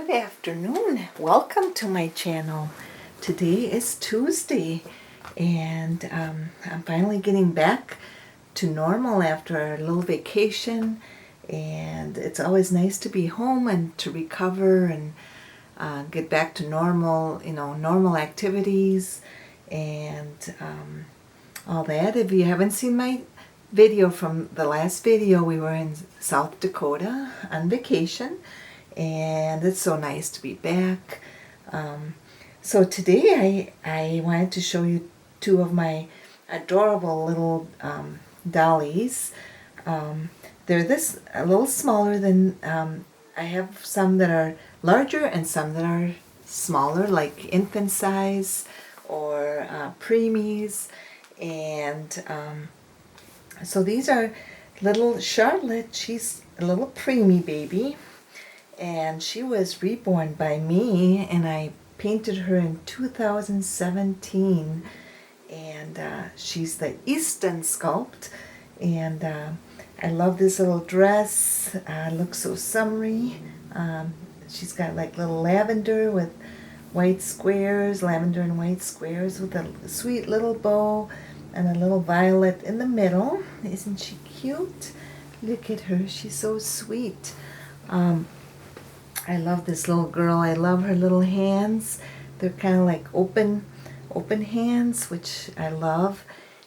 Good afternoon. Welcome to my channel. Today is Tuesday and I'm finally getting back to normal after a little vacation, and it's always nice to be home and to recover and get back to normal, normal activities and all that. If you haven't seen my video from the last video, we were in South Dakota on vacation, and it's so nice to be back. So today I wanted to show you two of my adorable little dollies. They're a little smaller than, I have some that are larger and some that are smaller, like infant size or preemies. And so these are little Charlotte. She's a little preemie baby, and she was reborn by me, and I painted her in 2017, and she's the Easton sculpt, and I love this little dress. Looks so summery. She's got like little lavender with white squares, lavender and white squares with a sweet little bow and a little violet in the middle. Isn't she cute? Look at her, she's so sweet. I love this little girl. I love her little hands. They're kind of like open hands, which I love.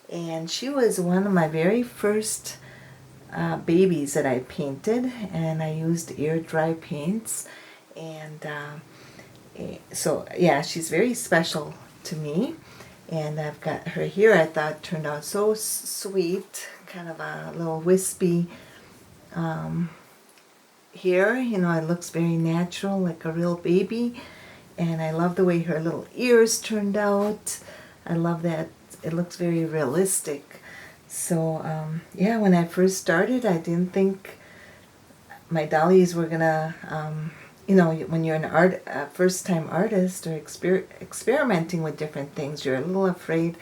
And she was one of my very first babies that I painted, and I used air dry paints. And so yeah, she's very special to me. And I've got her here. I thought turned out so sweet, kind of a little wispy hair. It looks very natural, like a real baby. And I love the way her little ears turned out. I love that. It looks very realistic. So yeah, when I first started, I didn't think my dollies were gonna, when you're a first-time artist or experimenting with different things, you're a little afraid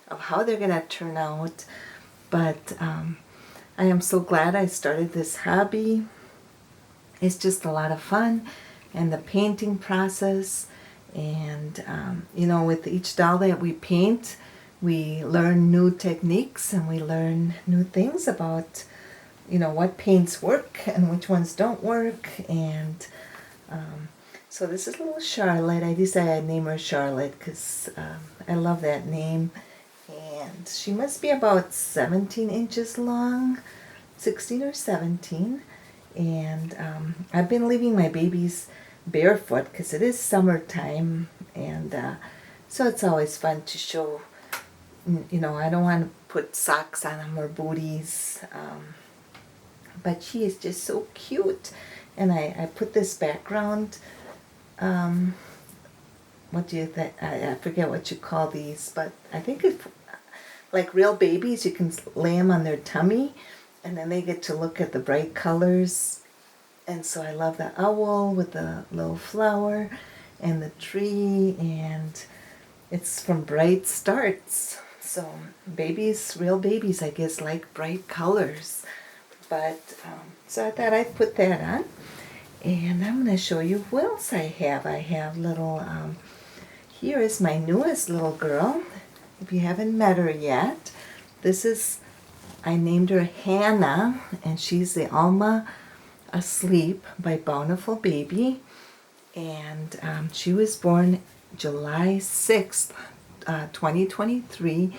of how they're gonna turn out. But I am so glad I started this hobby. It's just a lot of fun, and the painting process, and with each doll that we paint, we learn new techniques and we learn new things about what paints work and which ones don't work. And so this is little Charlotte. I decided I'd name her Charlotte because I love that name. And she must be about 17 inches long, 16 or 17. And I've been leaving my babies barefoot because it is summertime, and so it's always fun to show. I don't want to put socks on them or booties, but she is just so cute. And I put this background. What do you think? I forget what you call these, but I think it's like real babies. You can lay them on their tummy, and then they get to look at the bright colors. And so I love the owl with the little flower and the tree, and it's from Bright Starts. So real babies, I guess, like bright colors. But so I thought I'd put that on. And I'm going to show you who else I have. I have little, here is my newest little girl. If you haven't met her yet, I named her Hannah, and she's the Alma Asleep by Bountiful Baby. And she was born July 6th, 2023.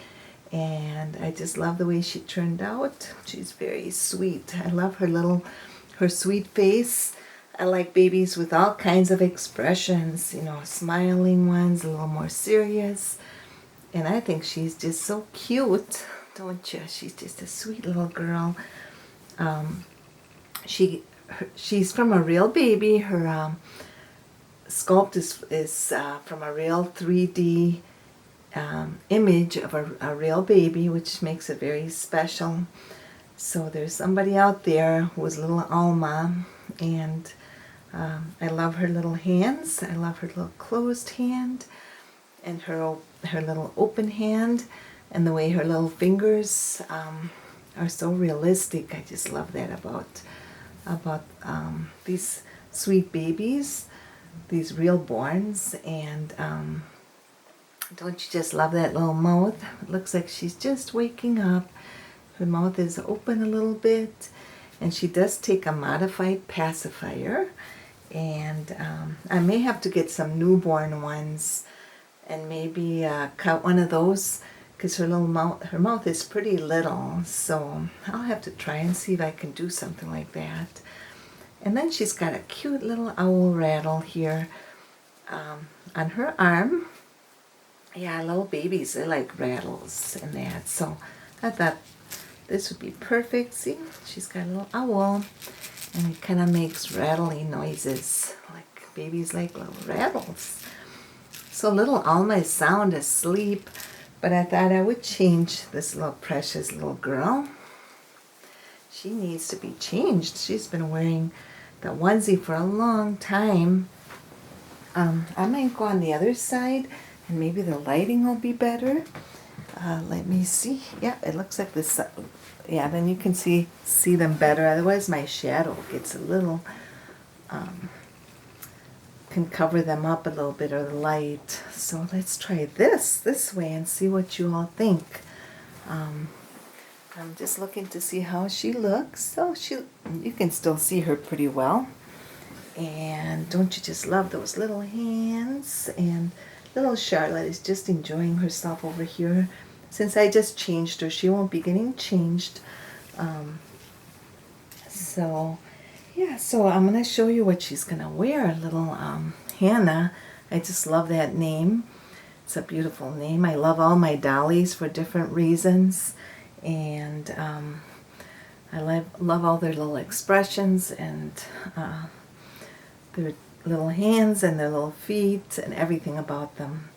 And I just love the way she turned out. She's very sweet. I love her sweet face. I like babies with all kinds of expressions, smiling ones, a little more serious. And I think she's just so cute, don't you? She's just a sweet little girl. She's from a real baby. Her sculpt is from a real 3D image of a real baby, which makes it very special. So there's somebody out there who is little Alma, and I love her little hands. I love her little closed hand and her little open hand, and the way her little fingers are so realistic. I just love that about these sweet babies. these real borns, and don't you just love that little mouth? It looks like she's just waking up. Her mouth is open a little bit, and she does take a modified pacifier. And I may have to get some newborn ones and maybe cut one of those, because her mouth is pretty little. So I'll have to try and see if I can do something like that. And then she's got a cute little owl rattle here on her arm. Yeah, little babies, they like rattles and that. So I thought this would be perfect. See, she's got a little owl, and it kind of makes rattling noises. Like babies like little rattles. So little Alma is sound asleep, but I thought I would change this little precious little girl. She needs to be changed. She's been wearing the onesie for a long time. I might go on the other side, and maybe the lighting will be better. Let me see. Yeah, it looks like this. Yeah, then you can see them better. Otherwise, my shadow gets a little, can cover them up a little bit, or the light. So let's try this way and see what you all think. I'm just looking to see how she looks. So you can still see her pretty well. And don't you just love those little hands? And little Charlotte is just enjoying herself over here. Since I just changed her, she won't be getting changed. So I'm going to show you what she's going to wear. Little Hannah. I just love that name. It's a beautiful name. I love all my dollies for different reasons. And I love all their little expressions, and their little hands and their little feet and everything about them.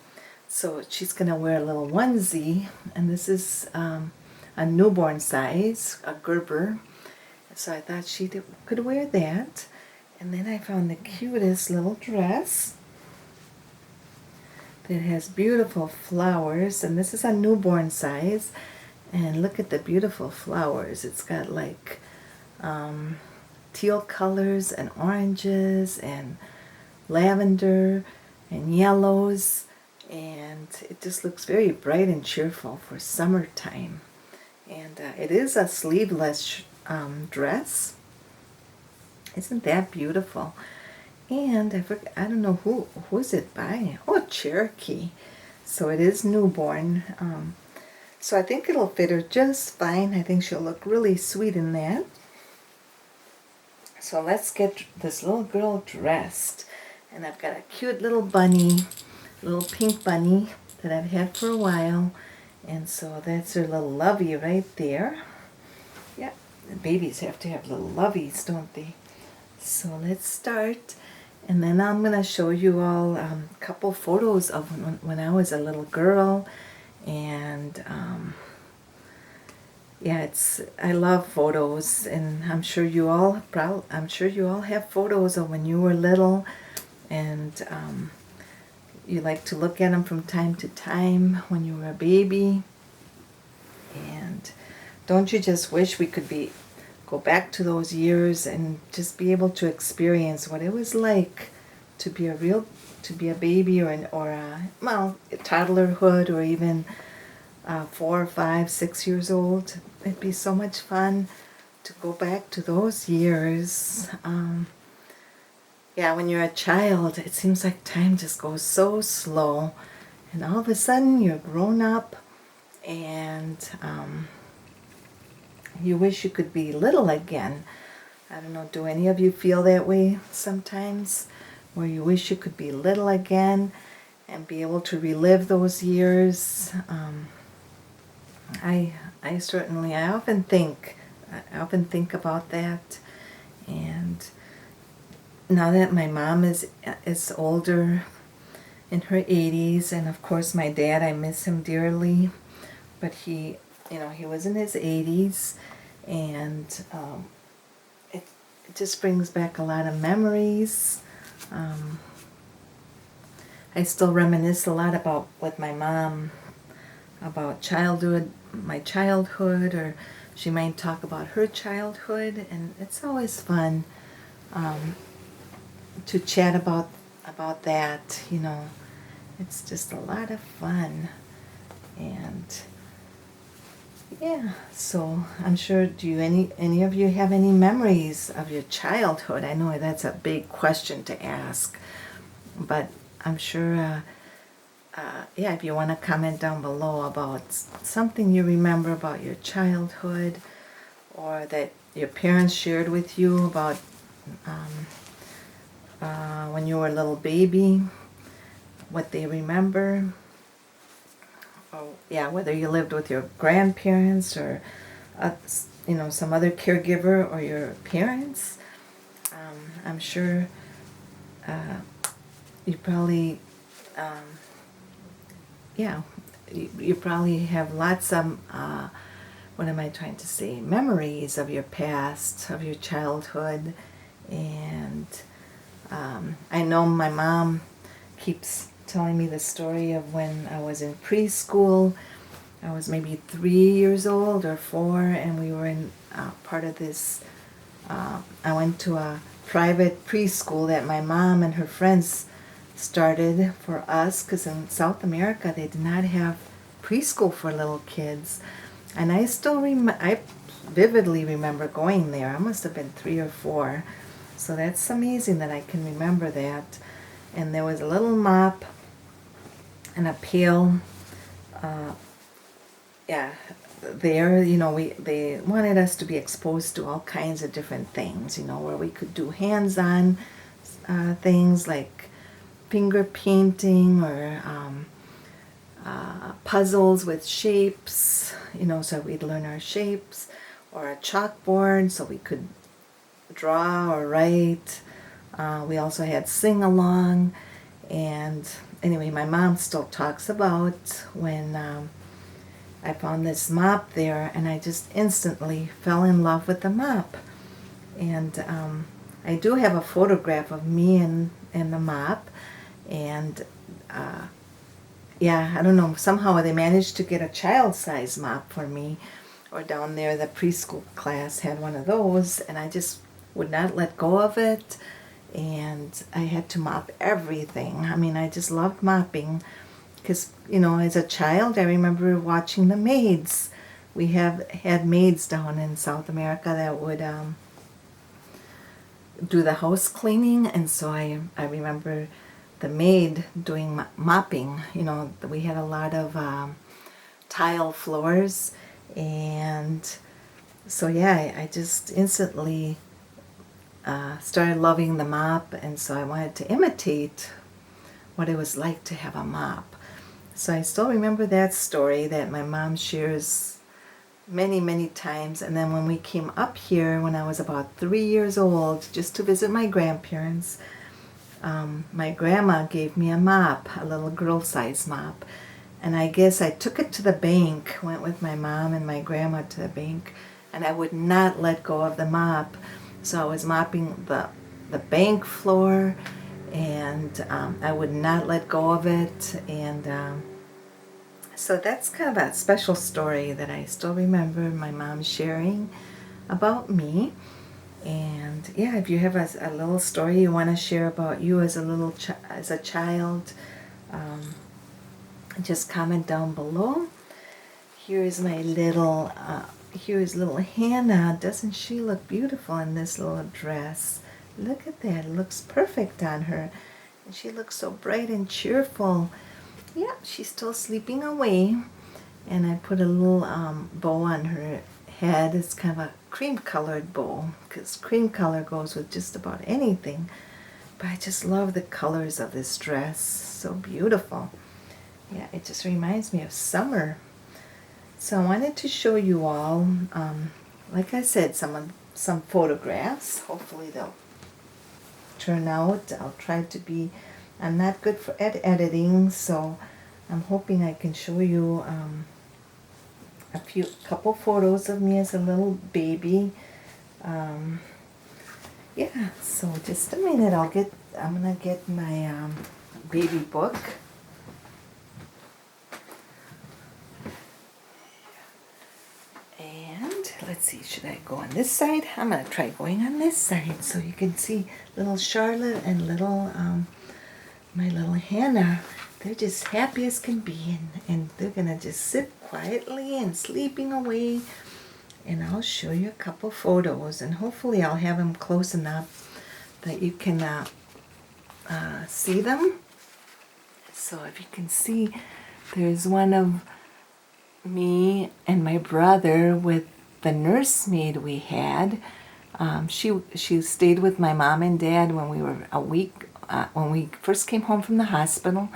So she's going to wear a little onesie, and this is a newborn size, a Gerber. So I thought she could wear that. And then I found the cutest little dress that has beautiful flowers, and this is a newborn size. And look at the beautiful flowers. It's got like teal colors and oranges and lavender and yellows, and it just looks very bright and cheerful for summertime. And it is a sleeveless dress. Isn't that beautiful? And I don't know who is it by. Oh, Cherokee. So it is newborn. So I think it'll fit her just fine. I think she'll look really sweet in that. So let's get this little girl dressed. And I've got a cute little bunny, little pink bunny that I've had for a while. And so that's her little lovey right there. Yeah, the babies have to have little loveys, don't they? So let's start. And then I'm going to show you all a couple photos of when I was a little girl. And yeah, I love photos, and I'm sure you all have photos of when you were little, and you like to look at them from time to time when you were a baby. And don't you just wish we could go back to those years and just be able to experience what it was like to be a baby, or a toddlerhood, or even 4, 5, 6 years old. It'd be so much fun to go back to those years. Yeah, when you're a child, it seems like time just goes so slow, and all of a sudden you're grown up, and you wish you could be little again. I don't know, do any of you feel that way sometimes? Where you wish you could be little again and be able to relive those years. I often think about that. And now that my mom is older, in her 80s, and of course my dad, I miss him dearly, but he was in his 80s, and it just brings back a lot of memories. I still reminisce a lot with my mom about my childhood, or she might talk about her childhood, and it's always fun to chat about about that, you know. It's just a lot of fun. And yeah, so I'm sure, do you any of you have any memories of your childhood? I know that's a big question to ask, but I'm sure, yeah, if you want to comment down below about something you remember about your childhood, or that your parents shared with you about when you were a little baby, what they remember. Oh, yeah, whether you lived with your grandparents or, you know, some other caregiver or your parents. I'm sure you probably, yeah, you probably have lots of, what am I trying to say, memories of your past, of your childhood. And I know my mom keeps telling me the story of when I was in preschool. I was maybe 3 years old or 4, and we were in part of this. I went to a private preschool that my mom and her friends started for us, because in South America they did not have preschool for little kids. And I still I vividly remember going there. I must have been 3 or 4. So that's amazing that I can remember that. And there was a little mop and a pail. Yeah, there, you know, they wanted us to be exposed to all kinds of different things, you know, where we could do hands-on things like finger painting, or puzzles with shapes, you know, so we'd learn our shapes, or a chalkboard so we could draw or write. We also had sing-along. And anyway, my mom still talks about when I found this mop there, and I just instantly fell in love with the mop. And I do have a photograph of me and the mop. And yeah, I don't know, somehow they managed to get a child-size mop for me. Or down there, the preschool class had one of those, and I just would not let go of it. And I had to mop everything. I mean, I just loved mopping. Because, you know, as a child, I remember watching the maids. We have had maids down in South America that would do the house cleaning, and so I remember the maid doing mopping. You know, we had a lot of tile floors, and so yeah, I just instantly started loving the mop, and so I wanted to imitate what it was like to have a mop. So I still remember that story that my mom shares many, many times. And then when we came up here when I was about 3 years old, just to visit my grandparents, my grandma gave me a mop, a little girl-size mop. And I guess I took it to the bank, went with my mom and my grandma to the bank, and I would not let go of the mop. So I was mopping the bank floor, and I would not let go of it. And so that's kind of a special story that I still remember my mom sharing about me. And yeah, if you have a little story you want to share about you as a child, just comment down below. Here's little Hannah. Doesn't she look beautiful in this little dress? Look at that. It looks perfect on her. And she looks so bright and cheerful. Yeah, she's still sleeping away. And I put a little bow on her head. It's kind of a cream-colored bow, because cream color goes with just about anything. But I just love the colors of this dress. So beautiful. Yeah, it just reminds me of summer. So I wanted to show you all, like I said, some photographs. Hopefully they'll turn out. I'll try to be, I'm not good for editing, so I'm hoping I can show you couple photos of me as a little baby. Yeah, so just a minute, I'm gonna get my baby book. And let's see, should I go on this side? I'm gonna try going on this side so you can see little Charlotte and little my little Hannah, they're just happy as can be, and they're gonna just sit quietly and sleeping away. And I'll show you a couple photos, and hopefully I'll have them close enough that you can see them. So if you can see, there's one of me and my brother with the nursemaid we had. She stayed with my mom and dad when we were a week, when we first came home from the hospital,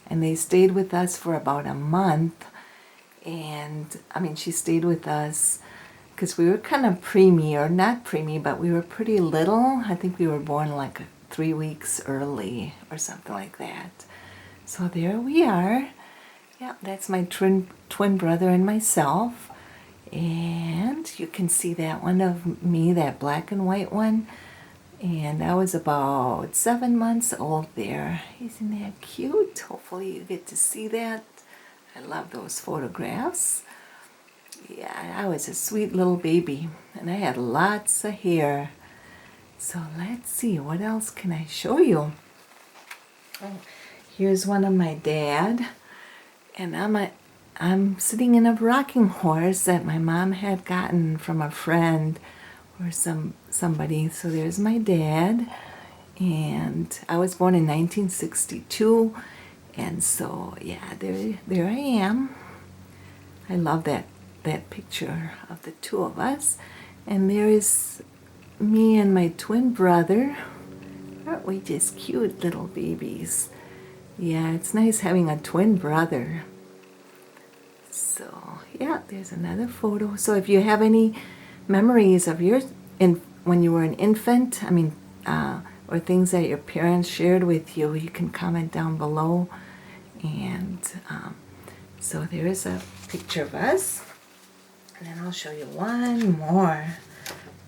and they stayed with us for about a month. And I mean, she stayed with us because we were kind of preemie, or not preemie, but we were pretty little. I think we were born like 3 weeks early or something like that. So there we are. Yeah, that's my twin brother and myself. And you can see that one of me, that black and white one. And I was about 7 months old there. Isn't that cute? Hopefully you get to see that. I love those photographs. Yeah, I was a sweet little baby, and I had lots of hair. So let's see, what else can I show you? Oh, here's one of my dad, and I'm sitting in a rocking horse that my mom had gotten from a friend or somebody. So there's my dad, and I was born in 1962, and so yeah, there I am. I love that picture of the two of us. And there is me and my twin brother. Aren't we just cute little babies? Yeah, it's nice having a twin brother. So yeah, there's another photo. So if you have any memories of yours when you were an infant, I mean, or things that your parents shared with you, you can comment down below. And so there's a picture of us. And then I'll show you one more.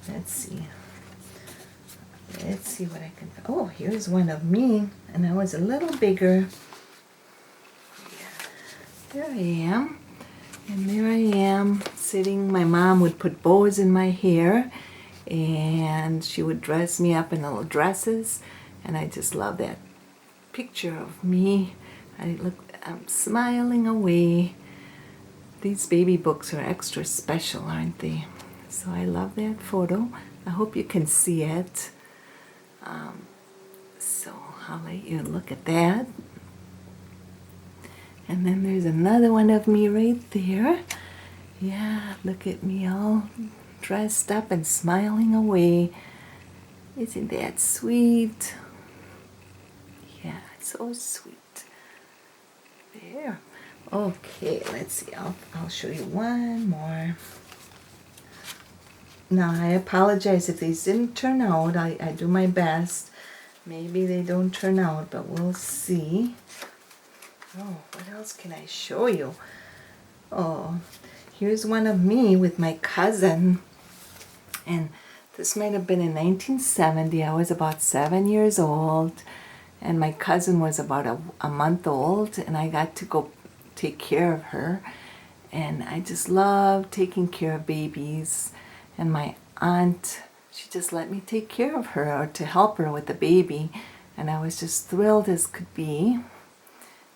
Let's see. Let's see what I can... Oh, here's one of me. And I was a little bigger. Yeah. There I am. And there I am sitting. My mom would put bows in my hair. And she would dress me up in little dresses. And I just love that picture of me. I'm smiling away. These baby books are extra special, aren't they? So I love that photo. I hope you can see it. So I'll let you look at that. And then there's another one of me right there. Yeah, look at me all dressed up and smiling away. Isn't that sweet? Yeah, so sweet. There. Okay, let's see. I'll show you one more. Now, I apologize if these didn't turn out. I do my best. Maybe they don't turn out, but we'll see. Oh, what else can I show you? Oh, here's one of me with my cousin. And this might have been in 1970. I was about 7 years old. And my cousin was about a month old. And I got to go take care of her. And I just love taking care of babies. And my aunt, she just let me take care of her, or to help her with the baby. And I was just thrilled as could be.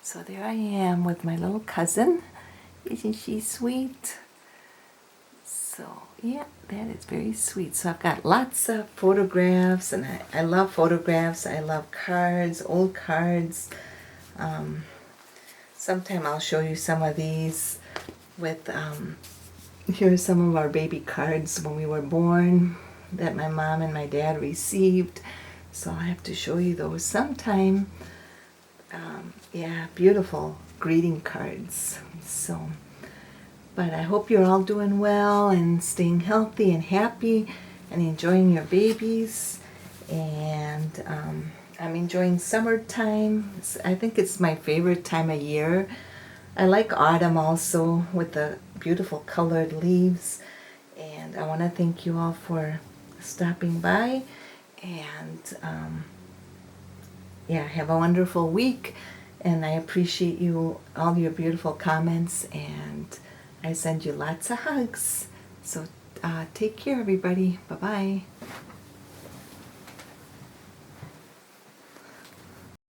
So there I am with my little cousin. Isn't she sweet? So yeah, that is very sweet. So I've got lots of photographs, and I love photographs. I love cards, old cards. Sometime I'll show you some of these with, here's some of our baby cards when we were born that my mom and my dad received. So I'll have to show you those sometime. Yeah, beautiful greeting cards. So, but I hope you're all doing well and staying healthy and happy and enjoying your babies. And I'm enjoying summertime. I think it's my favorite time of year. I like autumn also with the beautiful colored leaves. And I want to thank you all for stopping by. And yeah, have a wonderful week. And I appreciate you, all your beautiful comments. And I send you lots of hugs. So take care, everybody. Bye-bye.